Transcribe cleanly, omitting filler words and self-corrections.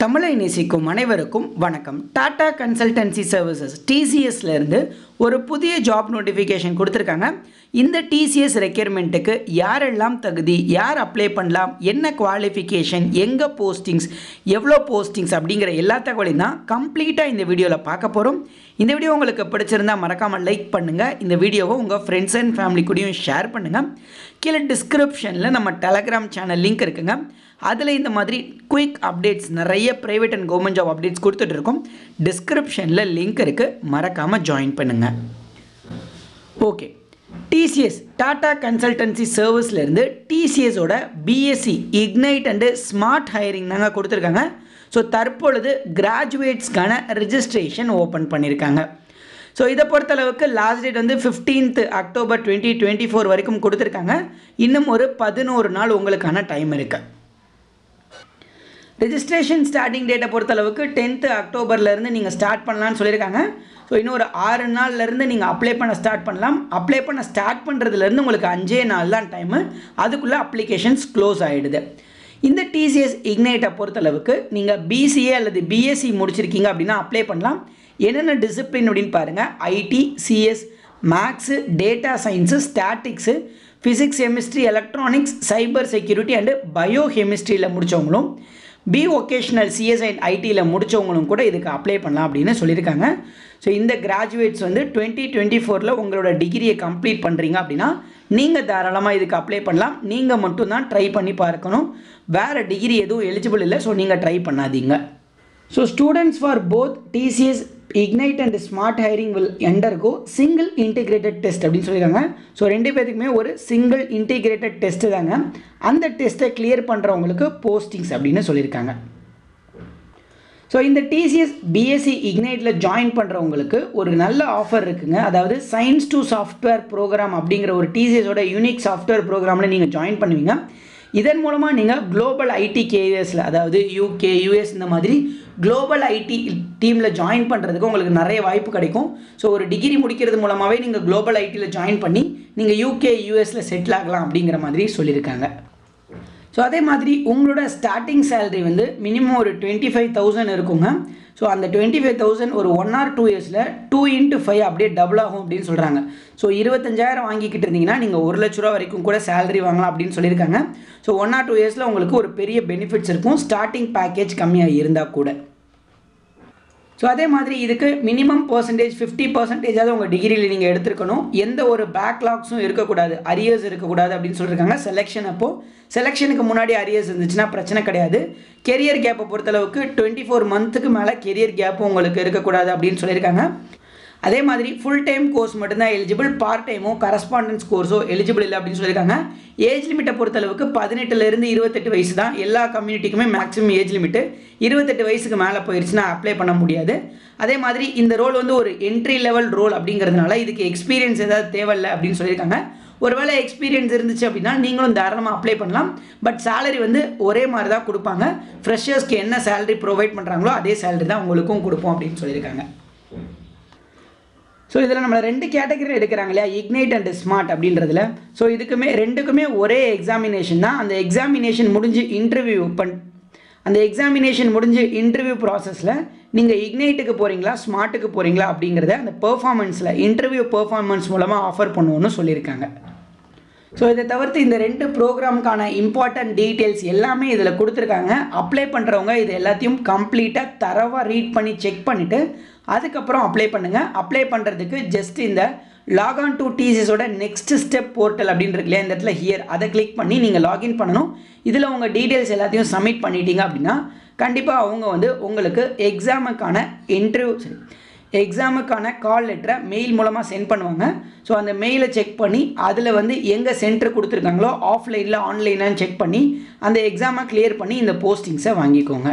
தமிழை நேசிக்கும் அனைவருக்கும் வணக்கம். டாடா கன்சல்டன்சி சர்வீசஸ் டிசிஎஸ்ல இருந்து ஒரு புதிய ஜாப் நோட்டிஃபிகேஷன் கொடுத்துருக்காங்க. இந்த டிசிஎஸ் ரெக்யர்மெண்ட்டுக்கு யாரெல்லாம் தகுதி, யார் அப்ளை பண்ணலாம், என்ன குவாலிஃபிகேஷன், எங்கே போஸ்டிங்ஸ், எவ்வளோ போஸ்டிங்ஸ் அப்படிங்கிற எல்லா தகவலையும் தான் கம்ப்ளீட்டாக இந்த வீடியோவில் பார்க்க போகிறோம். இந்த வீடியோ உங்களுக்கு பிடிச்சிருந்தால் மறக்காமல் லைக் பண்ணுங்கள். இந்த வீடியோவை உங்கள் ஃப்ரெண்ட்ஸ் அண்ட் ஃபேமிலி கூடயும் ஷேர் பண்ணுங்கள். கீழே டிஸ்கிரிப்ஷனில் நம்ம டெலகிராம் சேனல் லிங்க் இருக்குங்க. அதில் இந்த மாதிரி குயிக் அப்டேட்ஸ், நிறைய private and government job updates கொடுத்துட்ருக்கோம். டிஸ்கிரிப்ஷனில் லிங்க் இருக்குது, மறக்காமல் ஜாயின் பண்ணுங்கள். ஓகே, டிசிஎஸ் டாடா கன்சல்டன்சி சர்வீஸ்லேருந்து டிசிஎஸோட BSc Ignite and smart hiring தாங்க கொடுத்துருக்காங்க. ஸோ தற்பொழுது கிராஜுவேட்ஸ்க்கான ரிஜிஸ்ட்ரேஷன் ஓப்பன் பண்ணியிருக்காங்க. ஸோ இதை பொறுத்தளவுக்கு லாஸ்ட் டேட் வந்து 15th October 2024 வரைக்கும் கொடுத்துருக்காங்க. இன்னும் ஒரு 11 நாள் உங்களுக்கான டைம் இருக்குது. ரெஜிஸ்ட்ரேஷன் ஸ்டார்டிங் டேட்டை பொறுத்தளவுக்கு 10th Octoberலேருந்து நீங்கள் ஸ்டார்ட் பண்ணலான்னு சொல்லியிருக்காங்க. ஸோ இன்னும் ஒரு 6 நாள்லேருந்து நீங்கள் அப்ளை பண்ண ஸ்டார்ட் பண்ணலாம். அப்ளை பண்ண ஸ்டார்ட் பண்ணுறதுலேருந்து உங்களுக்கு 5 நாள் தான் டைமு. அதுக்குள்ளே அப்ளிகேஷன்ஸ் க்ளோஸ் ஆகிடுது. இந்த டிசிஎஸ் இக்னைட்டை பொறுத்தளவுக்கு நீங்கள் பிசிஏ அல்லது பிஎஸ்சி முடிச்சிருக்கீங்க அப்படின்னா அப்ளை பண்ணலாம். என்னென்ன டிசிப்ளின் அப்படின்னு பாருங்கள். IT, CS, maths, data science, statistics, physics, chemistry, electronics, cyber security and bio கெமிஸ்ட்ரியில் முடித்தவங்களும், பி ஒகேஷ்னல் சிஎஸ் அண்ட் ஐடியில் முடித்தவங்களும் கூட இதுக்கு அப்ளை பண்ணலாம் அப்படின்னு சொல்லியிருக்காங்க. ஸோ இந்த கிராஜுவேட்ஸ் வந்து 2024 உங்களோட டிகிரியை கம்ப்ளீட் பண்ணுறீங்க அப்படின்னா நீங்கள் தாராளமாக இதுக்கு அப்ளை பண்ணலாம். நீங்கள் மட்டும்தான் ட்ரை பண்ணி பார்க்கணும். வேறு டிகிரி எதுவும் எலிஜிபிள் இல்லை. ஸோ நீங்கள் ட்ரை பண்ணாதீங்க. So students for both TCS ignite and smart hiring will undergo single integrated test அப்படின்னு சொல்லியிருக்காங்க. ஸோ ரெண்டு பேத்துக்குமே ஒரு சிங்கிள் இன்டிகிரேட்டட் டெஸ்ட்டு தாங்க. அந்த டெஸ்ட்டை கிளியர் பண்ணுறவங்களுக்கு போஸ்டிங்ஸ் அப்படின்னு சொல்லியிருக்காங்க. ஸோ இந்த டிசிஎஸ் பிஎஸ்சி இக்னைட்டில் ஜாயின் பண்ணுறவங்களுக்கு ஒரு நல்ல ஆஃபர் இருக்குங்க. அதாவது சயின்ஸ் டு சாஃப்ட்வேர் ப்ரோக்ராம் அப்படிங்கிற ஒரு டிசிஎஸோட யூனிக் சாஃப்ட்வேர் ப்ரோக்ராமில் நீங்கள் ஜாயின் பண்ணுவீங்க. இதன் மூலமாக நீங்கள் குளோபல் ஐடி கேரியர்ஸில், அதாவது யூகே, யூஎஸ் இந்த மாதிரி குளோபல் ஐடி டீமில் ஜாயின் பண்ணுறதுக்கு உங்களுக்கு நிறைய வாய்ப்பு கிடைக்கும். ஸோ ஒரு டிகிரி முடிக்கிறது மூலமாகவே நீங்கள் குளோபல் ஐடியில் ஜாயின் பண்ணி நீங்கள் யூகே, யூஎஸில் செட்டில் ஆகலாம் அப்படிங்கிற மாதிரி சொல்லியிருக்காங்க. ஸோ அதே மாதிரி உங்களோட ஸ்டார்டிங் சேலரி வந்து மினிமம் ஒரு 25,000 இருக்குங்க. ஸோ அந்த 25,000 ஒரு 1 or 2 இயர்ஸில் 2 into 5 அப்படியே டபுள் ஆகும் அப்படின்னு சொல்கிறாங்க. ஸோ 25,000 வாங்கிக்கிட்டு இருந்தீங்கன்னா நீங்கள் 1 லட்ச ரூபா வரைக்கும் கூட சேலரி வாங்கலாம் அப்படின்னு சொல்லியிருக்காங்க. ஸோ 1 or 2 இயர்ஸில் உங்களுக்கு ஒரு பெரிய பெனிஃபிட்ஸ் இருக்கும், ஸ்டார்டிங் பேக்கேஜ் கம்மியாக இருந்தால் கூட. ஸோ அதே மாதிரி இதுக்கு மினிமம் பர்சன்டேஜ் 50% உங்கள் டிகிரியில் நீங்கள் எடுத்துருக்கணும். எந்த ஒரு பேக்லாக்ஸும் இருக்கக்கூடாது, அரியர்ஸ் இருக்கக்கூடாது அப்படின்னு சொல்லியிருக்காங்க. செலெக்ஷனுக்கு முன்னாடி அரியர்ஸ் இருந்துச்சுன்னா பிரச்சனை கிடையாது. கெரியர் கேப்பை பொறுத்தளவுக்கு 24 மந்த்துக்கு மேலே கெரியர் கேப்பும் உங்களுக்கு இருக்கக்கூடாது அப்படின்னு சொல்லியிருக்காங்க. அதே மாதிரி ஃபுல் டைம் கோர்ஸ் மட்டும்தான் எலிஜிபிள், பார்ட் டைமோ கரஸ்பாண்டன்ஸ் கோர்ஸோ எலிஜிபிள் இல்லை அப்படின்னு சொல்லியிருக்காங்க. ஏஜ் லிமிட்டை பொறுத்தளவுக்கு 18லேருந்து 28 வயசு தான். எல்லா கம்யூனிட்டிக்குமே மேக்ஸிமம் ஏஜ் லிமிட்டு 28 வயசுக்கு மேலே போயிடுச்சுன்னா அப்ளை பண்ண முடியாது. அதே மாதிரி இந்த ரோல் வந்து ஒரு என்ட்ரி லெவல் ரோல் அப்படிங்கிறதுனால இதுக்கு எக்ஸ்பீரியன்ஸ் ஏதாவது தேவையில்லை அப்படின்னு சொல்லியிருக்காங்க. ஒருவேளை எக்ஸ்பீரியன்ஸ் இருந்துச்சு அப்படின்னா நீங்களும் தாராளமாக அப்ளை பண்ணலாம். பட் சேலரி வந்து ஒரே மாதிரி தான் கொடுப்பாங்க. ஃப்ரெஷர்ஸ்க்கு என்ன சேலரி ப்ரொவைட் பண்ணுறாங்களோ அதே சேலரி தான் உங்களுக்கும் கொடுப்போம் அப்படின்னு சொல்லியிருக்காங்க. ஸோ இதில் நம்மளை 2 கேட்டகரி எடுக்கிறாங்க இல்லையா, இக்னைட் அண்ட் ஸ்மார்ட் அப்படின்றதுல. ஸோ ரெண்டுக்குமே ஒரே எக்ஸாமினேஷன் தான். அந்த எக்ஸாமினேஷன் முடிஞ்சு இன்டர்வியூ ப்ராசஸில் நீங்கள் இக்னைட்டுக்கு போகிறீங்களா ஸ்மார்ட்டுக்கு போகிறீங்களா அப்படிங்கிறத அந்த பெர்ஃபார்மன்ஸில் இன்டர்வியூ பெர்ஃபார்மன்ஸ் மூலமாக ஆஃபர் பண்ணுவோன்னு சொல்லியிருக்காங்க. ஸோ இதை தவிர்த்து இந்த 2 ப்ரோக்ராமுக்கான இம்பார்ட்டன்ட் டீட்டெயில்ஸ் எல்லாமே இதில் கொடுத்துருக்காங்க. அப்ளை பண்ணுறவங்க இது எல்லாத்தையும் கம்ப்ளீட்டாக தரவாக ரீட் பண்ணி செக் பண்ணிவிட்டு அதுக்கப்புறம் அப்ளை பண்ணுங்கள். அப்ளை பண்ணுறதுக்கு ஜஸ்ட் இந்த லாக்ஆன் டு டிசிஎஸோட நெக்ஸ்ட் ஸ்டெப் போர்ட்டல் அப்படின்னு இருக்கு இல்லையா, இந்த இடத்துல ஹியர் அதை கிளிக் பண்ணி நீங்கள் லாகின் பண்ணணும். இதில் உங்கள் டீட்டெயில்ஸ் எல்லாத்தையும் சப்மிட் பண்ணிட்டீங்க அப்படின்னா கண்டிப்பாக அவங்க வந்து உங்களுக்கு எக்ஸாமுக்கான கால் லெட்டரை மெயில் மூலமாக சென்ட் பண்ணுவாங்க. ஸோ அந்த மெயிலை செக் பண்ணி அதில் வந்து எங்கே சென்டர் கொடுத்துருக்காங்களோ ஆஃப்லைனில் ஆன்லைனான்னு செக் பண்ணி அந்த எக்ஸாமை கிளியர் பண்ணி இந்த போஸ்டிங்ஸை வாங்கிக்கோங்க.